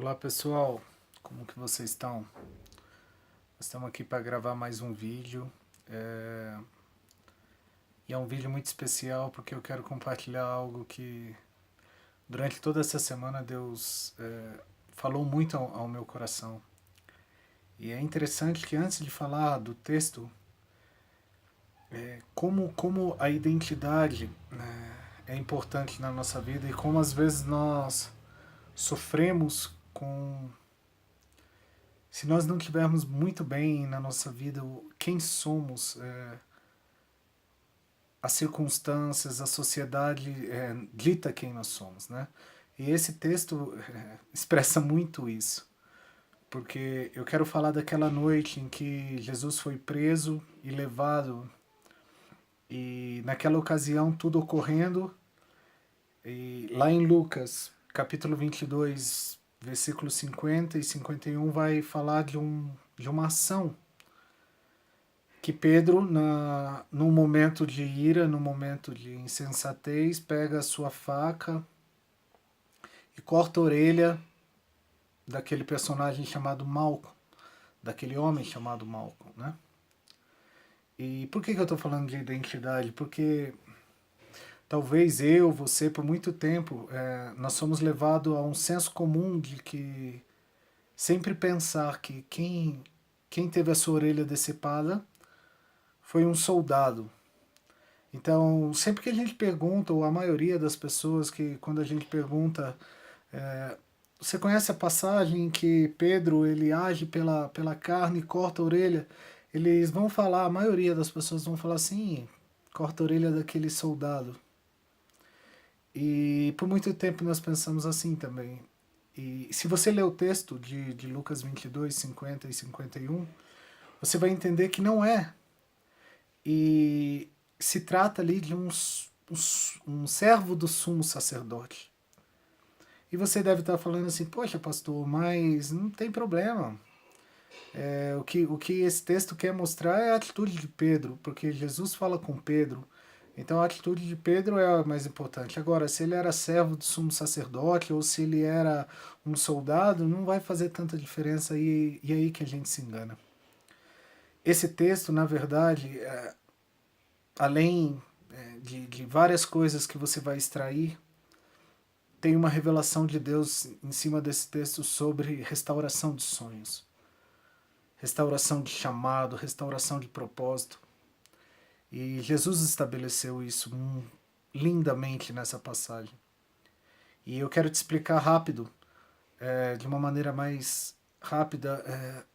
Olá pessoal, como que vocês estão? Estamos aqui para gravar mais um vídeo e é um vídeo muito especial porque eu quero compartilhar algo que durante toda essa semana Deus falou muito ao meu coração. E é interessante que antes de falar do texto, como a identidade, né, é importante na nossa vida e como às vezes nós sofremos com. Se nós não tivermos muito bem na nossa vida quem somos, as circunstâncias, a sociedade dita quem nós somos, né? E esse texto expressa muito isso, porque eu quero falar daquela noite em que Jesus foi preso e levado, e naquela ocasião tudo ocorrendo, e lá em Lucas, capítulo 22, versículos 50 e 51, vai falar de uma ação que Pedro, num momento de ira, num momento de insensatez, pega a sua faca e corta a orelha daquele personagem chamado Malcolm, daquele homem chamado Malcolm, né? E por que eu estou falando de identidade? Porque talvez eu, você, por muito tempo, nós somos levados a um senso comum de que sempre pensar que quem teve a sua orelha decepada foi um soldado. Então, sempre que a gente pergunta, ou a maioria das pessoas que quando a gente pergunta, você conhece a passagem em que Pedro ele age pela carne e corta a orelha? Eles vão falar, a maioria das pessoas vão falar assim, corta a orelha daquele soldado. E por muito tempo nós pensamos assim também. E se você ler o texto de Lucas 22, 50 e 51, você vai entender que não é. E se trata ali de um servo do sumo sacerdote. E você deve estar falando assim, poxa pastor, mas não tem problema. O que esse texto quer mostrar é a atitude de Pedro, porque Jesus fala com Pedro. Então a atitude de Pedro é a mais importante. Agora, se ele era servo do sumo sacerdote ou se ele era um soldado, não vai fazer tanta diferença e aí que a gente se engana. Esse texto, na verdade, além de várias coisas que você vai extrair, tem uma revelação de Deus em cima desse texto sobre restauração de sonhos, restauração de chamado, restauração de propósito. E Jesus estabeleceu isso lindamente nessa passagem. E eu quero te explicar rápido, de uma maneira mais rápida,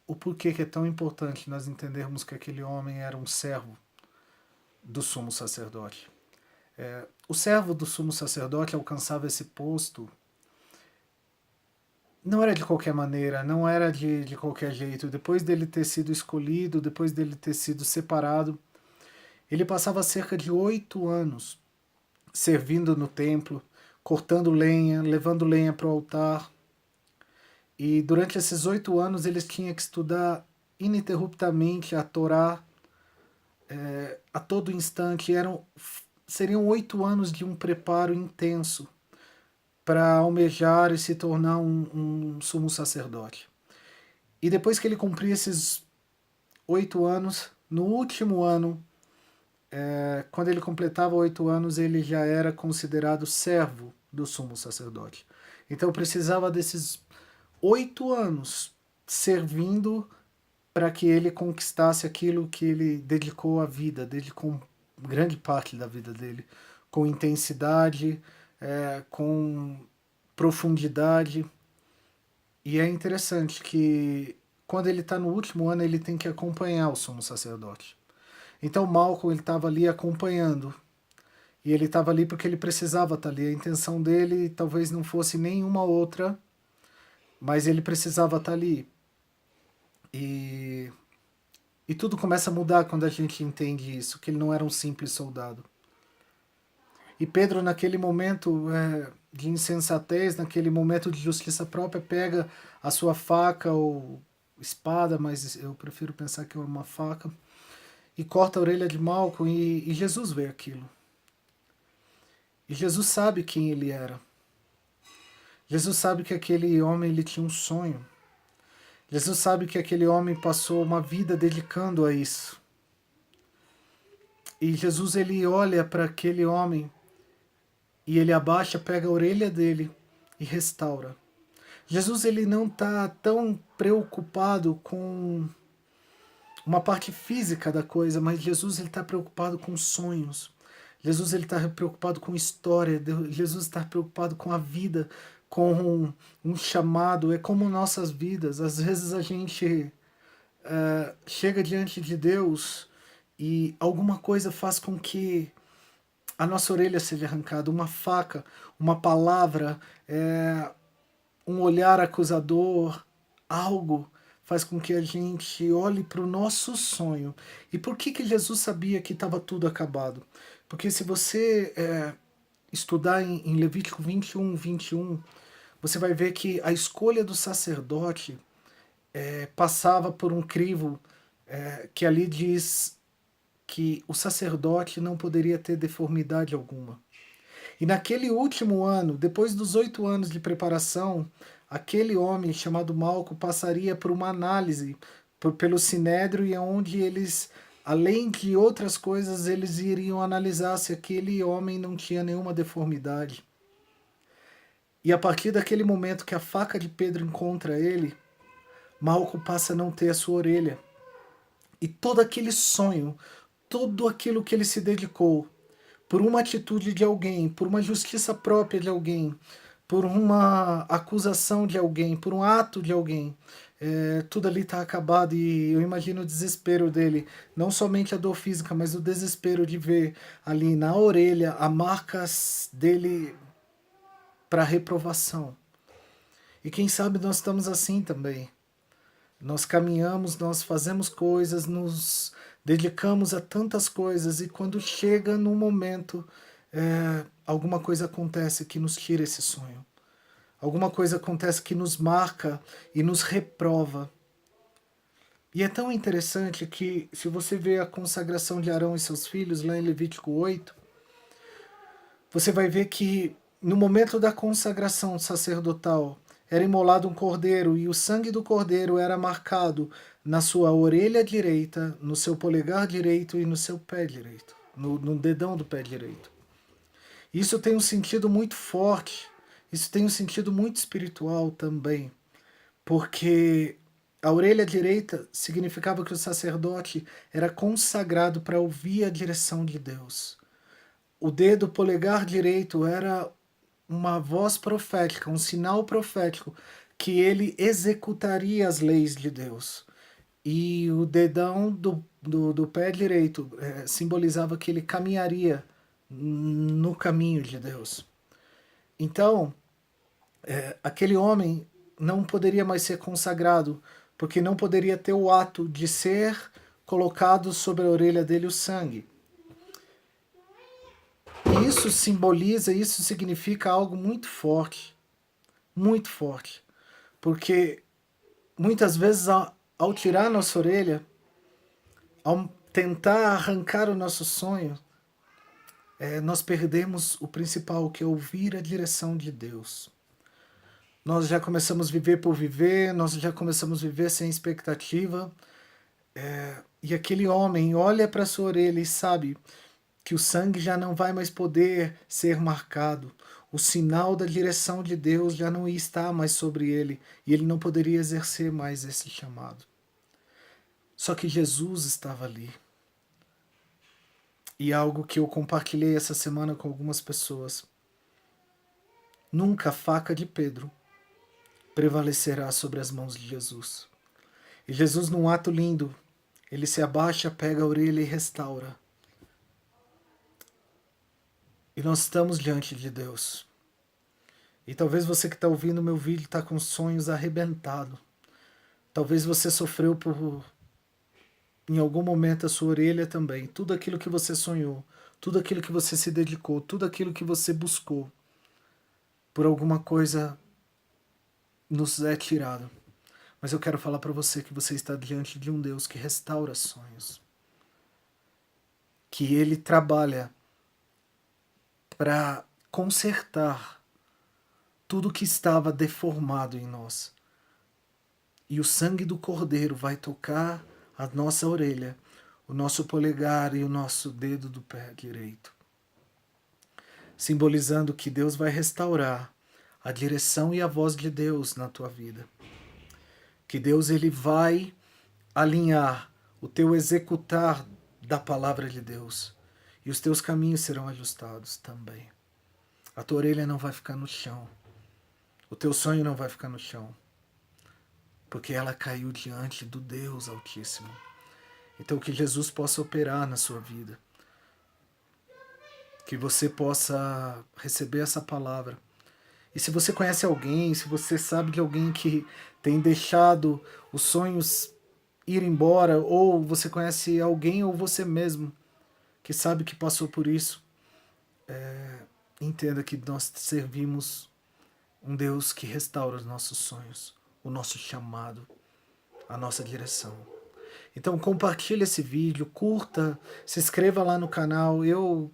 o porquê que é tão importante nós entendermos que aquele homem era um servo do sumo sacerdote. O servo do sumo sacerdote alcançava esse posto, não era de qualquer maneira, não era de qualquer jeito. Depois dele ter sido escolhido, depois dele ter sido separado, ele passava cerca de 8 anos servindo no templo, cortando lenha, levando lenha para o altar. E durante esses 8 anos eles tinham que estudar ininterruptamente a Torá, a todo instante. Seriam 8 anos de um preparo intenso para almejar e se tornar um sumo sacerdote. E depois que ele cumpria esses 8 anos, no último ano, quando ele completava 8 anos, ele já era considerado servo do sumo sacerdote. Então precisava desses 8 anos servindo para que ele conquistasse aquilo que ele dedicou à vida, dedicou grande parte da vida dele, com intensidade, com profundidade. E é interessante que quando ele está no último ano, ele tem que acompanhar o sumo sacerdote. Então Malcolm ele estava ali acompanhando. E ele estava ali porque ele precisava estar ali. A intenção dele talvez não fosse nenhuma outra, mas ele precisava estar ali. E, e tudo começa a mudar quando a gente entende isso, que ele não era um simples soldado. E Pedro, naquele momento de insensatez, naquele momento de justiça própria, pega a sua faca ou espada, mas eu prefiro pensar que é uma faca, e corta a orelha de Malcolm, e Jesus vê aquilo. E Jesus sabe quem ele era. Jesus sabe que aquele homem ele tinha um sonho. Jesus sabe que aquele homem passou uma vida dedicando a isso. E Jesus ele olha para aquele homem e ele abaixa, pega a orelha dele e restaura. Jesus ele não está tão preocupado com uma parte física da coisa, mas Jesus ele está preocupado com sonhos. Jesus ele está preocupado com história. Jesus está preocupado com a vida, com um chamado. É como nossas vidas. Às vezes a gente chega diante de Deus e alguma coisa faz com que a nossa orelha seja arrancada, uma faca, uma palavra, um olhar acusador, algo faz com que a gente olhe para o nosso sonho. E por que Jesus sabia que estava tudo acabado? Porque se você estudar em Levítico 21, você vai ver que a escolha do sacerdote passava por um crivo que ali diz que o sacerdote não poderia ter deformidade alguma. E naquele último ano, depois dos 8 anos de preparação, aquele homem chamado Malco passaria por uma análise pelo Sinédrio, e onde eles, além de outras coisas, eles iriam analisar se aquele homem não tinha nenhuma deformidade. E a partir daquele momento que a faca de Pedro encontra ele, Malco passa a não ter a sua orelha. E todo aquele sonho, tudo aquilo que ele se dedicou, por uma atitude de alguém, por uma justiça própria de alguém, por uma acusação de alguém, por um ato de alguém, tudo ali está acabado. E eu imagino o desespero dele, não somente a dor física, mas o desespero de ver ali na orelha a marcas dele para reprovação. E quem sabe nós estamos assim também. Nós caminhamos, nós fazemos coisas, nos dedicamos a tantas coisas, e quando chega no momento, alguma coisa acontece que nos tira esse sonho. Alguma coisa acontece que nos marca e nos reprova. E é tão interessante que, se você vê a consagração de Arão e seus filhos, lá em Levítico 8, você vai ver que no momento da consagração sacerdotal era imolado um cordeiro, e o sangue do cordeiro era marcado na sua orelha direita, no seu polegar direito e no seu pé direito, no dedão do pé direito. Isso tem um sentido muito forte, isso tem um sentido muito espiritual também, porque a orelha direita significava que o sacerdote era consagrado para ouvir a direção de Deus. O dedo polegar direito era uma voz profética, um sinal profético que ele executaria as leis de Deus. E o dedão do pé direito simbolizava que ele caminharia no caminho de Deus. Então, aquele homem não poderia mais ser consagrado, porque não poderia ter o ato de ser colocado sobre a orelha dele o sangue. Isso simboliza, isso significa algo muito forte, porque muitas vezes ao tirar nossa orelha, ao tentar arrancar o nosso sonho, nós perdemos o principal, que é ouvir a direção de Deus. Nós já começamos a viver por viver, nós já começamos a viver sem expectativa, e aquele homem olha para sua orelha e sabe que o sangue já não vai mais poder ser marcado. O sinal da direção de Deus já não ia estar mais sobre ele, e ele não poderia exercer mais esse chamado. Só que Jesus estava ali. E algo que eu compartilhei essa semana com algumas pessoas: nunca a faca de Pedro prevalecerá sobre as mãos de Jesus. E Jesus, num ato lindo, ele se abaixa, pega a orelha e restaura. E nós estamos diante de Deus. E talvez você que está ouvindo o meu vídeo está com sonhos arrebentados. Talvez você sofreu em algum momento, a sua orelha também. Tudo aquilo que você sonhou, tudo aquilo que você se dedicou, tudo aquilo que você buscou, por alguma coisa nos é tirado. Mas eu quero falar para você que você está diante de um Deus que restaura sonhos. Que Ele trabalha para consertar tudo que estava deformado em nós. E o sangue do Cordeiro vai tocar a nossa orelha, o nosso polegar e o nosso dedo do pé direito, simbolizando que Deus vai restaurar a direção e a voz de Deus na tua vida. Que Deus ele vai alinhar o teu executar da palavra de Deus e os teus caminhos serão ajustados também. A tua orelha não vai ficar no chão. O teu sonho não vai ficar no chão. Porque ela caiu diante do Deus Altíssimo. Então que Jesus possa operar na sua vida. Que você possa receber essa palavra. E se você conhece alguém, se você sabe de alguém que tem deixado os sonhos ir embora, ou você conhece alguém ou você mesmo que sabe que passou por isso, entenda que nós servimos um Deus que restaura os nossos sonhos, o nosso chamado, a nossa direção. Então compartilhe esse vídeo, curta, se inscreva lá no canal. Eu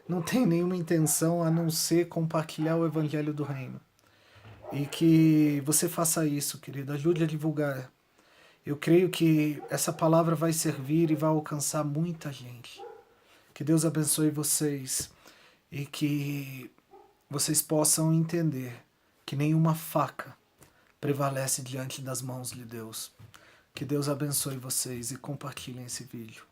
não tenho nenhuma intenção a não ser compartilhar o Evangelho do Reino. E que você faça isso, querido, ajude a divulgar. Eu creio que essa palavra vai servir e vai alcançar muita gente. Que Deus abençoe vocês e que vocês possam entender que nenhuma faca prevalece diante das mãos de Deus. Que Deus abençoe vocês e compartilhem esse vídeo.